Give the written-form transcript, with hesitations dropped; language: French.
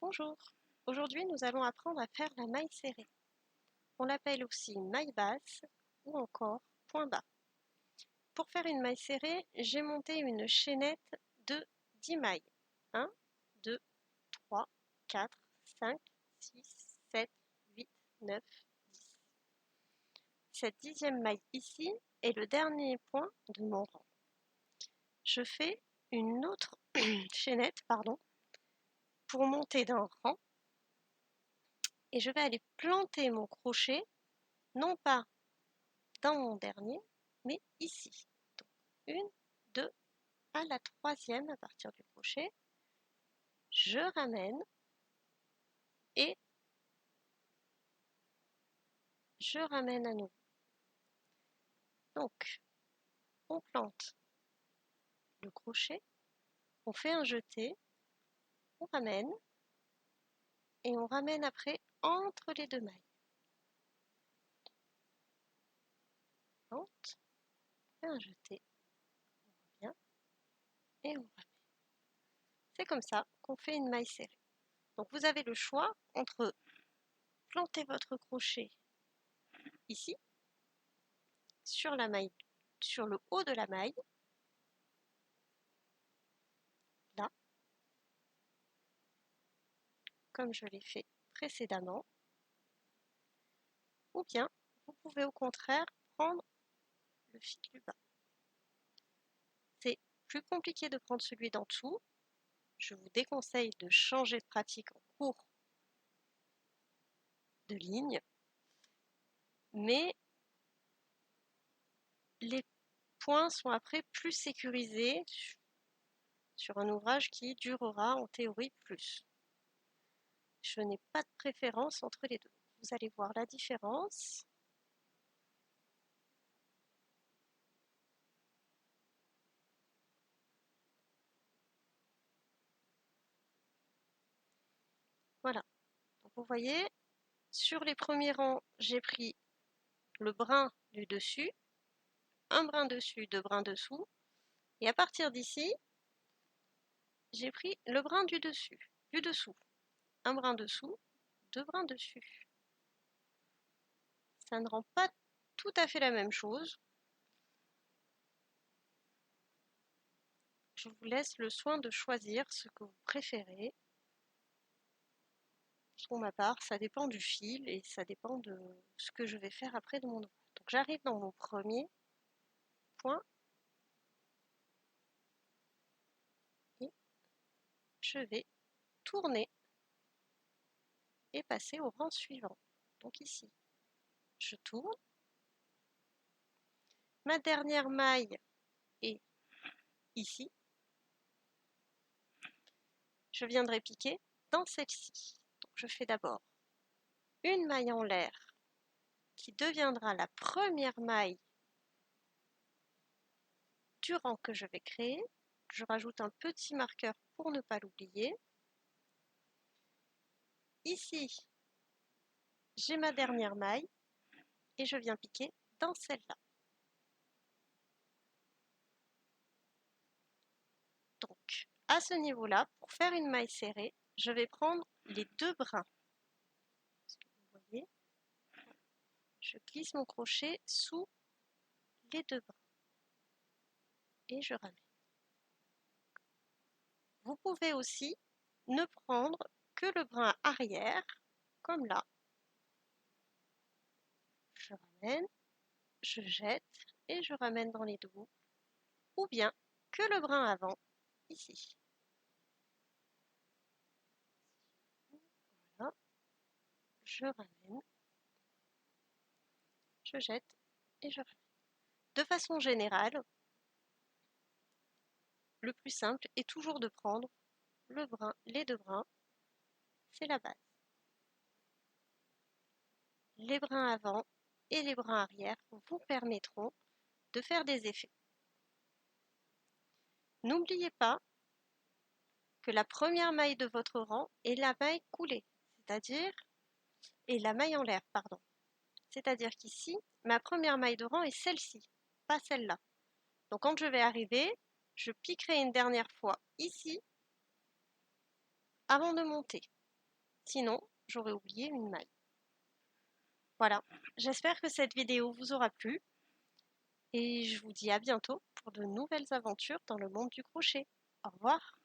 Bonjour, aujourd'hui nous allons apprendre à faire la maille serrée. On l'appelle aussi maille basse ou encore point bas. Pour faire une maille serrée, j'ai monté une chaînette de 10 mailles. 1, 2, 3, 4, 5, 6, 7, 8, 9, 10. Cette 10e maille ici est le dernier point de mon rang. Je fais une autre chaînette pour monter d'un rang et je vais aller planter mon crochet non pas dans mon dernier, mais ici. Donc, 1, 2, à la 3e à partir du crochet, je ramène et je ramène à nouveau. Donc, on plante le crochet, on fait un jeté, on ramène et on ramène après entre les deux mailles. On plante, on fait un jeté, on revient et on ramène. C'est comme ça qu'on fait une maille serrée. Donc vous avez le choix entre planter votre crochet ici, sur la maille, sur le haut de la maille, là, comme je l'ai fait précédemment, ou bien vous pouvez au contraire prendre le fil du bas. C'est plus compliqué de prendre celui d'en dessous. Je vous déconseille de changer de pratique en cours de ligne, mais les points sont après plus sécurisés sur un ouvrage qui durera en théorie plus. Je n'ai pas de préférence entre les deux. Vous allez voir la différence. Voilà. Donc vous voyez, sur les premiers rangs, j'ai pris le brin du dessus, un brin dessus, deux brins dessous, et à partir d'ici, j'ai pris le brin du dessus, du dessous, un brin dessous, deux brins dessus. Ça ne rend pas tout à fait la même chose. Je vous laisse le soin de choisir ce que vous préférez. Pour ma part, ça dépend du fil et ça dépend de ce que je vais faire après de mon ouvrage. Donc j'arrive dans mon premier point et je vais tourner et passer au rang suivant. Donc ici, je tourne. Ma dernière maille est ici. Je viendrai piquer dans celle-ci. Donc je fais d'abord une maille en l'air qui deviendra la première maille du rang que je vais créer. Je rajoute un petit marqueur pour ne pas l'oublier. Ici, j'ai ma dernière maille et je viens piquer dans celle-là. Donc, à ce niveau-là, pour faire une maille serrée, je vais prendre les deux brins. Vous voyez, je glisse mon crochet sous les deux brins et je ramène. Vous pouvez aussi ne prendre que le brin arrière, comme là. Je ramène, je jette et je ramène dans les deux bouts, ou bien que le brin avant, ici. Voilà, je ramène, je jette et je ramène. De façon générale, le plus simple est toujours de prendre le brin, les deux brins, c'est la base. Les brins avant et les brins arrière vous permettront de faire des effets. N'oubliez pas que la première maille de votre rang est la maille coulée, c'est-à-dire, et la maille en l'air, pardon. C'est-à-dire qu'ici, ma première maille de rang est celle-ci, pas celle-là. Donc quand je vais arriver, je piquerai une dernière fois ici avant de monter. sinon j'aurais oublié une maille. Voilà, j'espère que cette vidéo vous aura plu et je vous dis à bientôt pour de nouvelles aventures dans le monde du crochet. Au revoir!